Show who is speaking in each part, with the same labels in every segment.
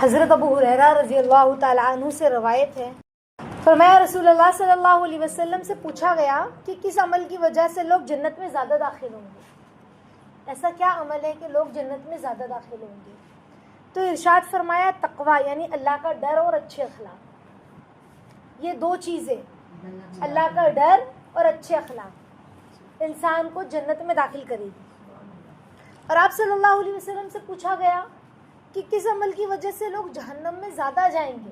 Speaker 1: حضرت ابو ہریرہ رضی اللہ تعالیٰ عنہ سے روایت ہے، فرمایا رسول اللہ صلی اللہ علیہ وسلم سے پوچھا گیا کہ کس عمل کی وجہ سے لوگ جنت میں زیادہ داخل ہوں گے؟ ایسا کیا عمل ہے کہ لوگ جنت میں زیادہ داخل ہوں گے؟ تو ارشاد فرمایا تقویٰ، یعنی اللہ کا ڈر اور اچھے اخلاق. یہ دو چیزیں، اللہ کا ڈر اور اچھے اخلاق، انسان کو جنت میں داخل کرے گی. اور آپ صلی اللہ علیہ وسلم سے پوچھا گیا کہ کس عمل کی وجہ سے لوگ جہنم میں زیادہ جائیں گے؟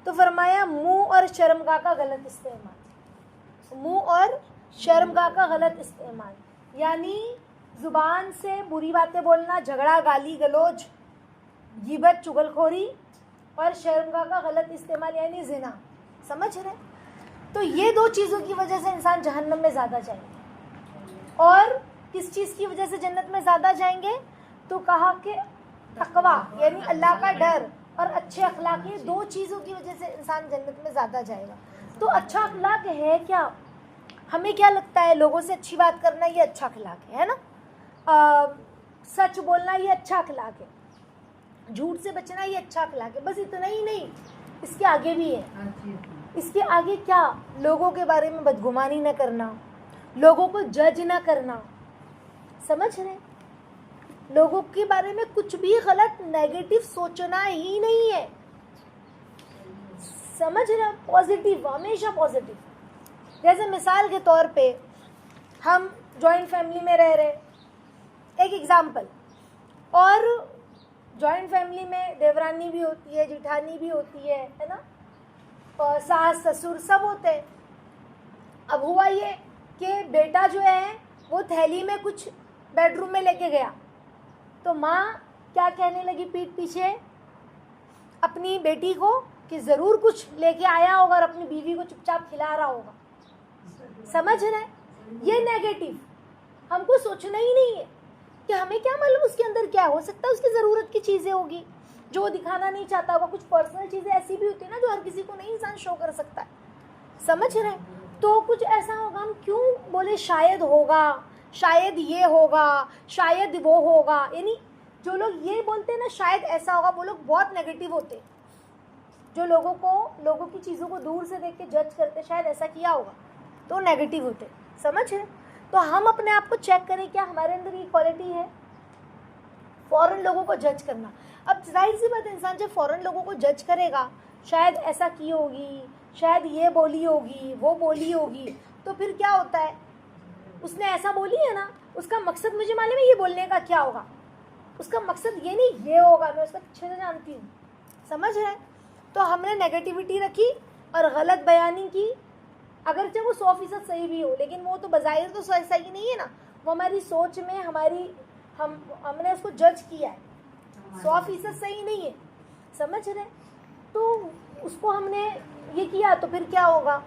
Speaker 1: تو فرمایا منہ اور شرمگاہ کا غلط استعمال. منہ اور شرمگاہ کا غلط استعمال یعنی زبان سے بری باتیں بولنا، جھگڑا، گالی گلوچ، غیبت، چغلخوری، اور شرمگاہ کا غلط استعمال یعنی زنا. سمجھ رہے؟ تو یہ دو چیزوں کی وجہ سے انسان جہنم میں زیادہ جائیں گے. اور کس چیز کی وجہ سے جنت میں زیادہ جائیں گے؟ تو کہا کہ تقویٰ یعنی اللہ کا ڈر اور اچھے اخلاق، یہ دو چیزوں کی وجہ سے انسان جنت میں زیادہ جائے گا. تو اچھا اخلاق ہے کیا؟ ہمیں کیا لگتا ہے لوگوں سے اچھی بات کرنا یہ اچھا اخلاق ہے نا؟ سچ بولنا یہ اچھا اخلاق ہے، جھوٹ سے بچنا یہ اچھا اخلاق ہے. بس اتنا ہی نہیں، اس کے آگے بھی ہے. اس کے آگے کیا؟ لوگوں کے بارے میں بدگمانی نہ کرنا، لوگوں کو جج نہ کرنا. سمجھ رہے؟ لوگوں کے بارے میں کچھ بھی غلط نیگیٹو سوچنا ہی نہیں ہے. سمجھ رہے؟ پازیٹیو، ہمیشہ پازیٹیو. جیسے مثال کے طور پہ ہم جوائنٹ فیملی میں رہ رہے، ایک ایگزامپل، اور جوائنٹ فیملی میں دیورانی بھی ہوتی ہے، جیٹھانی بھی ہوتی ہے نا، اور ساس سسر سب ہوتے ہیں. اب ہوا یہ کہ بیٹا جو ہے وہ تھیلی میں کچھ بیڈ روم میں لے کے گیا، تو ماں کیا کہنے لگی پیٹھ پیچھے اپنی بیٹی کو کہ ضرور کچھ لے کے آیا ہوگا اور اپنی بیوی کو چپ چاپ کھلا رہا ہوگا. سمجھ رہے؟ یہ نیگیٹو ہم کو سوچنا ہی نہیں ہے کہ ہمیں کیا معلوم اس کے اندر کیا ہو سکتا ہے، اس کی ضرورت کی چیزیں ہوگی جو وہ دکھانا نہیں چاہتا ہوگا. کچھ پرسنل چیزیں ایسی بھی ہوتی ہیں نا جو ہر کسی کو نہیں انسان شو کر سکتا ہے. سمجھ رہے؟ تو کچھ ایسا ہوگا، ہم کیوں بولے شاید ہوگا، شاید یہ ہوگا، شاید وہ ہوگا. یعنی جو لوگ یہ بولتے ہیں نا شاید ایسا ہوگا، وہ لوگ بہت نیگیٹو ہوتے ہیں. جو لوگوں کی چیزوں کو دور سے دیکھ کے جج کرتے شاید ایسا کیا ہوگا، تو نیگیٹو ہوتے. سمجھ رہے؟ تو ہم اپنے آپ کو چیک کریں کیا ہمارے اندر یہ کوالٹی ہے فوراً لوگوں کو جج کرنا. اب ظاہر سی بات ہے انسان جب فوراً لوگوں کو جج کرے گا، شاید ایسا کی ہوگی، شاید یہ بولی ہوگی، وہ بولی ہوگی، تو پھر کیا ہوتا ہے؟ اس نے ایسا بولی ہے نا، اس کا مقصد مجھے معلوم ہے یہ بولنے کا کیا ہوگا. اس کا مقصد یہ نہیں یہ ہوگا، میں اس کو اچھے سے جانتی ہوں. سمجھ رہے؟ تو ہم نے نیگیٹیوٹی رکھی اور غلط بیانی کی، اگرچہ وہ 100% صحیح بھی ہو، لیکن وہ تو بظاہر تو صحیح نہیں ہے نا. وہ ہماری سوچ میں ہم نے اس کو جج کیا ہے، 100% صحیح نہیں ہے. سمجھ رہے؟ تو اس کو ہم نے یہ کیا تو پھر کیا ہوگا؟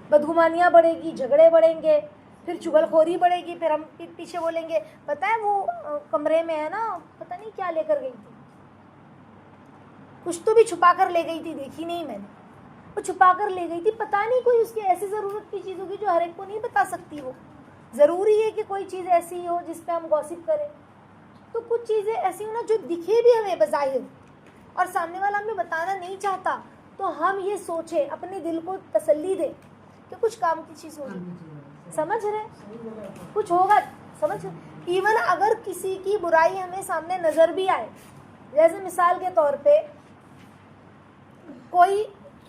Speaker 1: بدگمانیاں بڑھے گی، جھگڑے بڑھیں گے، پھر چغلخوری بڑھے گی، پھر ہم پیچھے بولیں گے پتہ ہے وہ کمرے میں ہے نا، پتہ نہیں کیا لے کر گئی تھی، کچھ تو بھی چھپا کر لے گئی تھی، دیکھی نہیں میں نے، وہ چھپا کر لے گئی تھی. پتہ نہیں کوئی اس کی ایسی ضرورت کی چیز ہوگی جو ہر ایک کو نہیں بتا سکتی. وہ ضروری ہے کہ کوئی چیز ایسی ہو جس پہ ہم گوسپ کریں. تو کچھ چیزیں ایسی ہو نا جو دکھے بھی ہمیں بظاہر اور سامنے والا ہمیں بتانا نہیں چاہتا، تو ہم یہ سوچیں، اپنے دل کو تسلی دیں کہ کچھ کام کی چیز ہوگی. سمجھ رہے؟ کچھ ہوگا. سمجھ رہے؟ ایون اگر کسی کی برائی ہمیں سامنے نظر بھی آئے، جیسے مثال کے طور پہ کوئی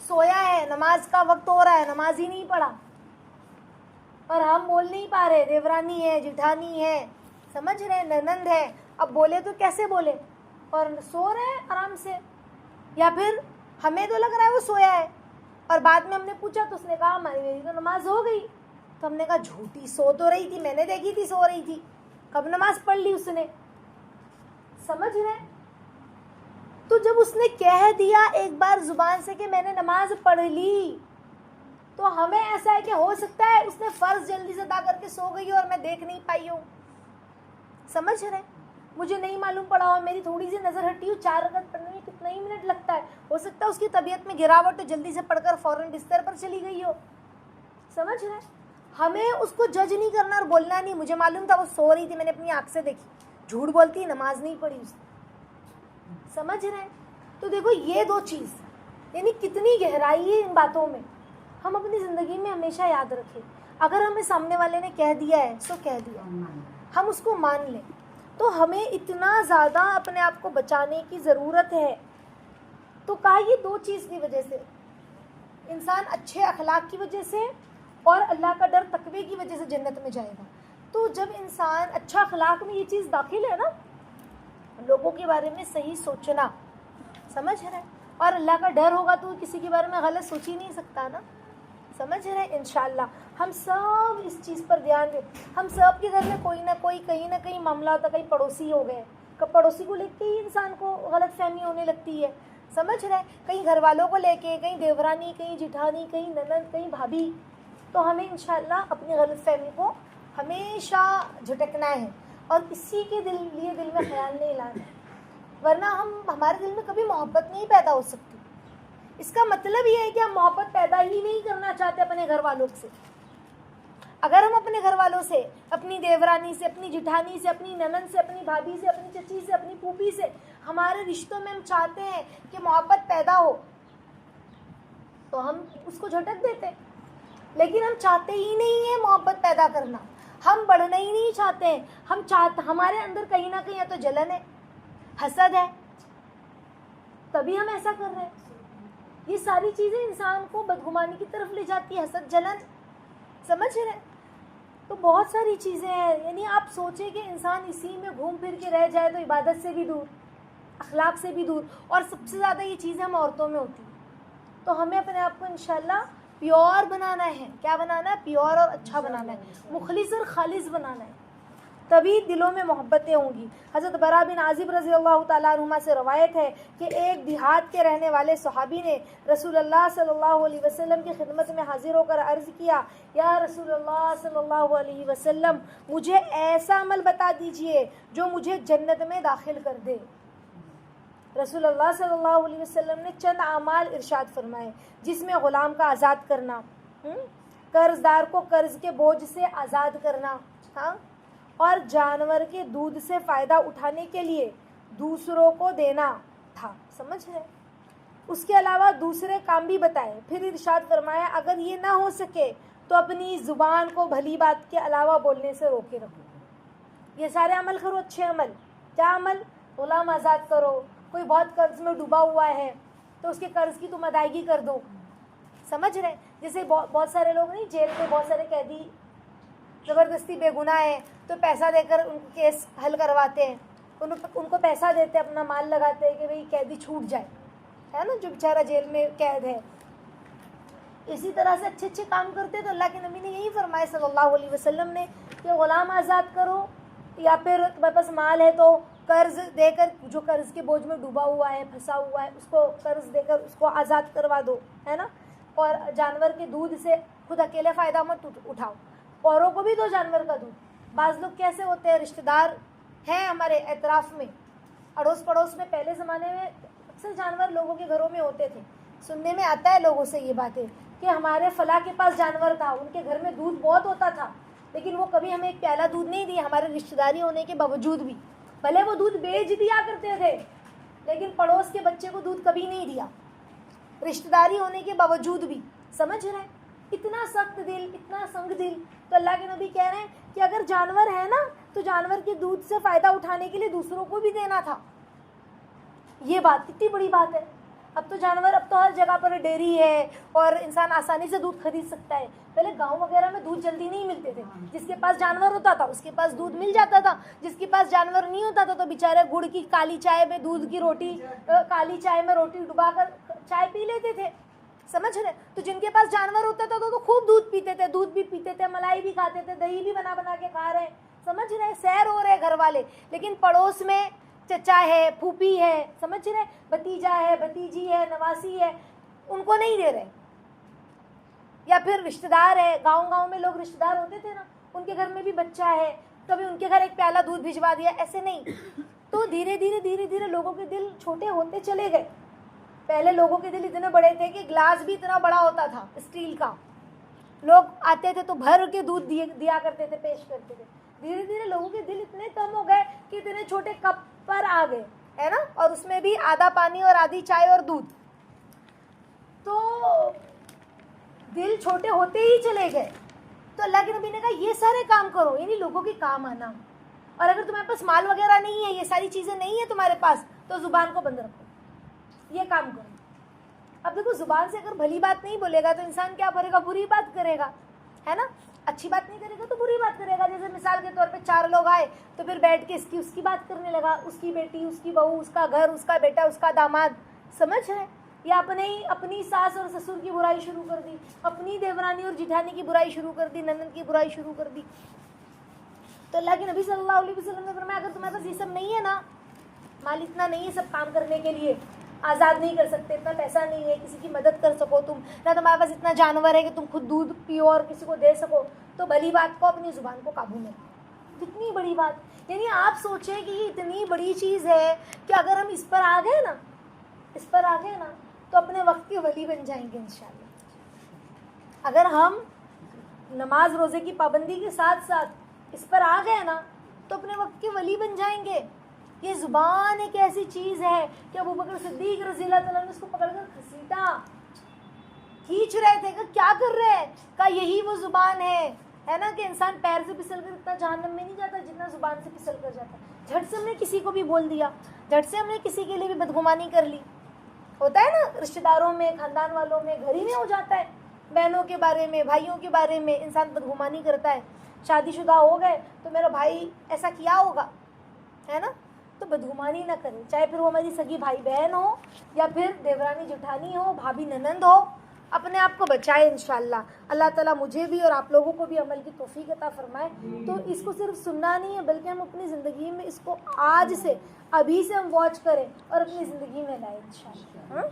Speaker 1: سویا ہے، نماز کا وقت ہو رہا ہے، نماز ہی نہیں پڑھا، اور ہم بول نہیں پا رہے، دیورانی ہے، جیٹھانی ہے، سمجھ رہے، ننند ہے، اب بولے تو کیسے بولے، اور سو رہے ہیں آرام سے. یا پھر ہمیں تو لگ رہا ہے وہ سویا ہے، اور بعد میں ہم نے پوچھا تو اس نے کہا میری تو نماز ہو گئی. تو ہم نے کہا جھوٹی، سو تو رہی تھی، میں نے دیکھی تھی سو رہی تھی، کب نماز پڑھ لی اس نے. سمجھ رہے؟ تو جب اس نے کہہ دیا ایک بار زبان سے کہ میں نے نماز پڑھ لی، تو ہمیں ایسا ہے کہ ہو سکتا ہے اس نے فرض جلدی سے ادا کر کے سو گئی اور میں دیکھ نہیں پائی ہوں. سمجھ رہے؟ مجھے نہیں معلوم پڑا ہو، میری تھوڑی سی نظر ہٹی ہو، 4 رکعت پڑھنے میں کتنا ہی منٹ لگتا ہے، ہو سکتا ہے اس کی طبیعت میں گراوٹ جلدی سے پڑھ کر فوراً بستر پر چلی گئی ہو. سمجھ رہے؟ ہمیں اس کو جج نہیں کرنا اور بولنا نہیں مجھے معلوم تھا وہ سو رہی تھی، میں نے اپنی آنکھ سے دیکھی، جھوٹ بولتی، نماز نہیں پڑھی اس نے. سمجھ رہے ہیں؟ تو دیکھو یہ دو چیز یعنی کتنی گہرائی ہے ان باتوں میں، ہم اپنی زندگی میں ہمیشہ یاد رکھیں. اگر ہمیں سامنے والے نے کہہ دیا ہے سو کہہ دیا، ہم اس کو مان لیں. تو ہمیں اتنا زیادہ اپنے آپ کو بچانے کی ضرورت ہے. تو کہا یہ دو چیز کی وجہ سے، انسان اچھے اخلاق کی وجہ سے اور اللہ کا ڈر تقوی کی وجہ سے جنت میں جائے گا. تو جب انسان اچھا اخلاق میں یہ چیز داخل ہے نا، لوگوں کے بارے میں صحیح سوچنا، سمجھ رہے، اور اللہ کا ڈر ہوگا تو کسی کے بارے میں غلط سوچ ہی نہیں سکتا نا، سمجھ رہے. انشاءاللہ ہم سب اس چیز پر دھیان دیں. ہم سب کے گھر میں کوئی نہ کوئی کہیں نہ کہیں معاملہ ہوتا، کہیں پڑوسی ہو گئے، پڑوسی کو لے کے ہی انسان کو غلط فہمی ہونے لگتی ہے، سمجھ رہے. کہیں گھر والوں کو لے کے، کہیں دیورانی، کہیں جٹھانی، کہیں نند، کہیں بھابھی. تو ہمیں انشاءاللہ اپنی غلط فہمی کو ہمیشہ جھٹکنا ہے اور کسی کے لیے دل میں خیال نہیں لانا ہے، ورنہ ہمارے دل میں کبھی محبت نہیں پیدا ہو سکتی. اس کا مطلب یہ ہے کہ ہم محبت پیدا ہی نہیں کرنا چاہتے اپنے گھر والوں سے. اگر ہم اپنے گھر والوں سے، اپنی دیورانی سے، اپنی جٹھانی سے، اپنی ننند سے، اپنی بھابھی سے، اپنی چچی سے، اپنی پھوپھی سے، ہمارے رشتوں میں ہم چاہتے ہیں کہ محبت پیدا ہو، تو ہم اس کو جھٹک دیتے. لیکن ہم چاہتے ہی نہیں ہیں محبت پیدا کرنا، ہم بڑھنا ہی نہیں چاہتے ہیں. ہمارے اندر کہیں نہ کہیں یا تو جلن ہے، حسد ہے، تبھی ہم ایسا کر رہے ہیں. یہ ساری چیزیں انسان کو بدگمانی کی طرف لے جاتی ہے، حسد، جلن، سمجھ رہے. تو بہت ساری چیزیں ہیں. یعنی آپ سوچیں کہ انسان اسی میں گھوم پھر کے رہ جائے تو عبادت سے بھی دور، اخلاق سے بھی دور، اور سب سے زیادہ یہ چیزیں ہم عورتوں میں ہوتی ہیں. تو ہمیں اپنے آپ کو انشاءاللہ پیور بنانا ہے. کیا بنانا ہے؟ پیور اور اچھا بنانا ہے، مخلص اور خالص بنانا ہے، تبھی دلوں میں محبتیں ہوں گی. حضرت برا بن عازب رضی اللہ تعالیٰ عنہما سے روایت ہے کہ ایک دیہات کے رہنے والے صحابی نے رسول اللہ صلی اللہ علیہ وسلم کی خدمت میں حاضر ہو کر عرض کیا، یا رسول اللہ صلی اللہ علیہ وسلم، مجھے ایسا عمل بتا دیجئے جو مجھے جنت میں داخل کر دے. رسول اللہ صلی اللہ علیہ وسلم نے چند اعمال ارشاد فرمائے، جس میں غلام کا آزاد کرنا، قرض دار کو قرض کے بوجھ سے آزاد کرنا، ہاں، اور جانور کے دودھ سے فائدہ اٹھانے کے لیے دوسروں کو دینا تھا. سمجھ رہے. اس کے علاوہ دوسرے کام بھی بتائے. پھر ارشاد فرمایا، اگر یہ نہ ہو سکے تو اپنی زبان کو بھلی بات کے علاوہ بولنے سے روکے رکھو. یہ سارے عمل کرو، اچھے عمل. کیا عمل؟ غلام آزاد کرو. کوئی بہت قرض میں ڈوبا ہوا ہے تو اس کے قرض کی تم ادائیگی کر دو. سمجھ رہے. جیسے بہت سارے لوگ نہیں، جیل میں بہت سارے قیدی زبردستی بے گناہ ہیں تو پیسہ دے کر ان کو کیس حل کرواتے ہیں، ان کو پیسہ دیتے، اپنا مال لگاتے ہیں کہ بھئی قیدی چھوٹ جائے، ہے نا، جو بیچارہ جیل میں قید ہے. اسی طرح سے اچھے اچھے کام کرتے. تو اللہ کے نبی نے یہی فرمایا صلی اللہ علیہ وسلم نے کہ غلام آزاد کرو، یا پھر تمہارے پاس مال ہے تو قرض دے کر، جو قرض کے بوجھ میں ڈوبا ہوا ہے، پھنسا ہوا ہے، اس کو قرض دے کر اس کو آزاد کروا دو، ہے نا. اور جانور کے دودھ سے خود اکیلے فائدہ مت اٹھاؤ، اوروں کو بھی دو جانور کا دودھ. بعض لوگ کیسے ہوتے ہیں، رشتہ دار ہیں ہمارے اطراف میں، اڑوس پڑوس میں، پہلے زمانے میں اکثر جانور لوگوں کے گھروں میں ہوتے تھے. سننے میں آتا ہے لوگوں سے یہ باتیں کہ ہمارے فلاں کے پاس جانور تھا، ان کے گھر میں دودھ بہت ہوتا تھا، لیکن وہ کبھی ہمیں ایک پیالہ دودھ نہیں دیا، ہمارے رشتہ داری ہونے کے باوجود بھی. بھلے وہ دودھ بیچ دیا کرتے تھے لیکن پڑوس کے بچے کو دودھ کبھی نہیں دیا، رشتہ داری ہونے کے باوجود بھی. سمجھ رہے ہیں. اتنا سخت دل، اتنا سنگ دل. تو اللہ کے نبی کہہ رہے ہیں کہ اگر جانور ہے نا تو جانور کے دودھ سے فائدہ اٹھانے کے لیے دوسروں کو بھی دینا تھا. یہ بات کتنی بڑی بات ہے. اب تو ہر جگہ پر ڈیری ہے اور انسان آسانی سے دودھ خرید سکتا ہے. پہلے گاؤں وغیرہ میں دودھ جلدی نہیں ملتے تھے، جس کے پاس جانور ہوتا تھا اس کے پاس دودھ مل جاتا تھا، جس کے پاس جانور نہیں ہوتا تھا تو بیچارے گڑ کی کالی چائے میں دودھ کی روٹی، کالی چائے میں روٹی ڈبا کر چائے پی لیتے تھے. سمجھ رہے. تو جن کے پاس جانور ہوتا تھا تو خوب دودھ پیتے تھے، دودھ بھی پیتے تھے، ملائی بھی کھاتے تھے، دہی بھی بنا کے کھا رہے ہیں. سمجھ رہے. سیر ہو رہے گھر والے، لیکن پڑوس میں چچا ہے، پھوپھی ہے، سمجھ رہے، بھتیجا ہے، بھتیجی ہے، نواسی ہے، ان کو نہیں دے رہے. یا پھر رشتہ دار ہے، گاؤں میں لوگ رشتہ دار ہوتے تھے نا، ان کے گھر میں بھی بچہ ہے، کبھی ان کے گھر ایک پیالہ دودھ بھجوا دیا، ایسے نہیں. تو دھیرے دھیرے لوگوں کے دل چھوٹے ہوتے چلے گئے. پہلے لوگوں کے دل اتنے بڑے تھے کہ گلاس بھی اتنا بڑا ہوتا تھا اسٹیل کا، لوگ آتے تھے تو بھر کے دودھ دیا کرتے تھے، پیش کرتے تھے. دھیرے دھیرے لوگوں کے دل اتنے کم ہو گئے کہ اتنے چھوٹے کپ پر آ گئے. ہے نا, اور اس میں بھی آدھا پانی اور آدھی چائے اور دودھ. تو دل چھوٹے ہوتے ہی چلے گئے. تو اللہ کے نبی نے کہا یہ سارے کام کرو, یعنی لوگوں کے کام آنا. اور اگر تمہارے پاس مال وغیرہ نہیں ہے, یہ ساری چیزیں نہیں ہیں تمہارے پاس, تو زبان کو بند رکھو, یہ کام کرو. اب دیکھو زبان سے اگر بھلی بات نہیں بولے گا تو انسان کیا کرے گا, بری بات کرے گا, ہے نا. اچھی بات نہیں کرے گا تو بری بات کرے گا. جیسے مثال کے طور پہ 4 لوگ آئے تو پھر بیٹھ کے اس کی بات کرنے لگا, اس کی بیٹی, اس کی بہو, اس کا گھر, اس کا بیٹا, اس کا داماد, سمجھ رہے, یا اپنی ساس اور سسر کی برائی شروع کر دی, اپنی دیورانی اور جٹھانی کی برائی شروع کر دی, نند کی برائی شروع کر دی. تو اللہ کے نبی صلی اللہ علیہ وسلم نے فرمایا اگر تمہارے پاس یہ سب نہیں ہے نا, مال اتنا نہیں ہے سب کام کرنے کے لیے, آزاد نہیں کر سکتے, اتنا پیسہ نہیں ہے کسی کی مدد کر سکو تم, نہ تمہارے پاس اتنا جانور ہے کہ تم خود دودھ پیو اور کسی کو دے سکو, تو بھلی بات کو اپنی زبان کو قابو میں رکھو. کتنی بڑی بات, یعنی آپ سوچیں کہ یہ اتنی بڑی چیز ہے کہ اگر ہم اس پر آ گئے نا تو اپنے وقت کے ولی بن جائیں گے انشاءاللہ. اگر ہم نماز روزے کی پابندی کے ساتھ ساتھ اس پر آ گئے نا تو اپنے وقت کے ولی بن جائیں گے. یہ زبان ایک ایسی چیز ہے کہ ابو بکر صدیق رضی اللہ تعالیٰ نے اس کو پکڑ کر گھسیٹا, کھینچ رہے تھے کہ کیا کر رہے ہیں, کہا یہی وہ زبان ہے نا, کہ انسان پیر سے پھسل کر اتنا جہنم میں نہیں جاتا جتنا زبان سے پھسل کر جاتا. جھٹ سے ہم نے کسی کو بھی بول دیا, جھٹ سے ہم نے کسی کے لیے بھی بدگمانی کر لی. ہوتا ہے نا رشتہ داروں میں, خاندان والوں میں, گھر ہی میں ہو جاتا ہے, بہنوں کے بارے میں, بھائیوں کے بارے میں انسان بدگمانی کرتا ہے. شادی شدہ ہو گئے تو میرا بھائی ایسا کیا ہوگا, ہے نا, تو بدگمانی نہ کریں, چاہے پھر وہ ہماری سگی بھائی بہن ہو یا پھر دیورانی جٹھانی ہو, بھابھی ننند ہو. اپنے آپ کو بچائے انشاءاللہ. اللہ تعالیٰ مجھے بھی اور آپ لوگوں کو بھی عمل کی توفیق عطا فرمائے. تو اس کو صرف سننا نہیں ہے بلکہ ہم اپنی زندگی میں اس کو آج سے, ابھی سے ہم واچ کریں اور اپنی زندگی میں لائیں انشاءاللہ.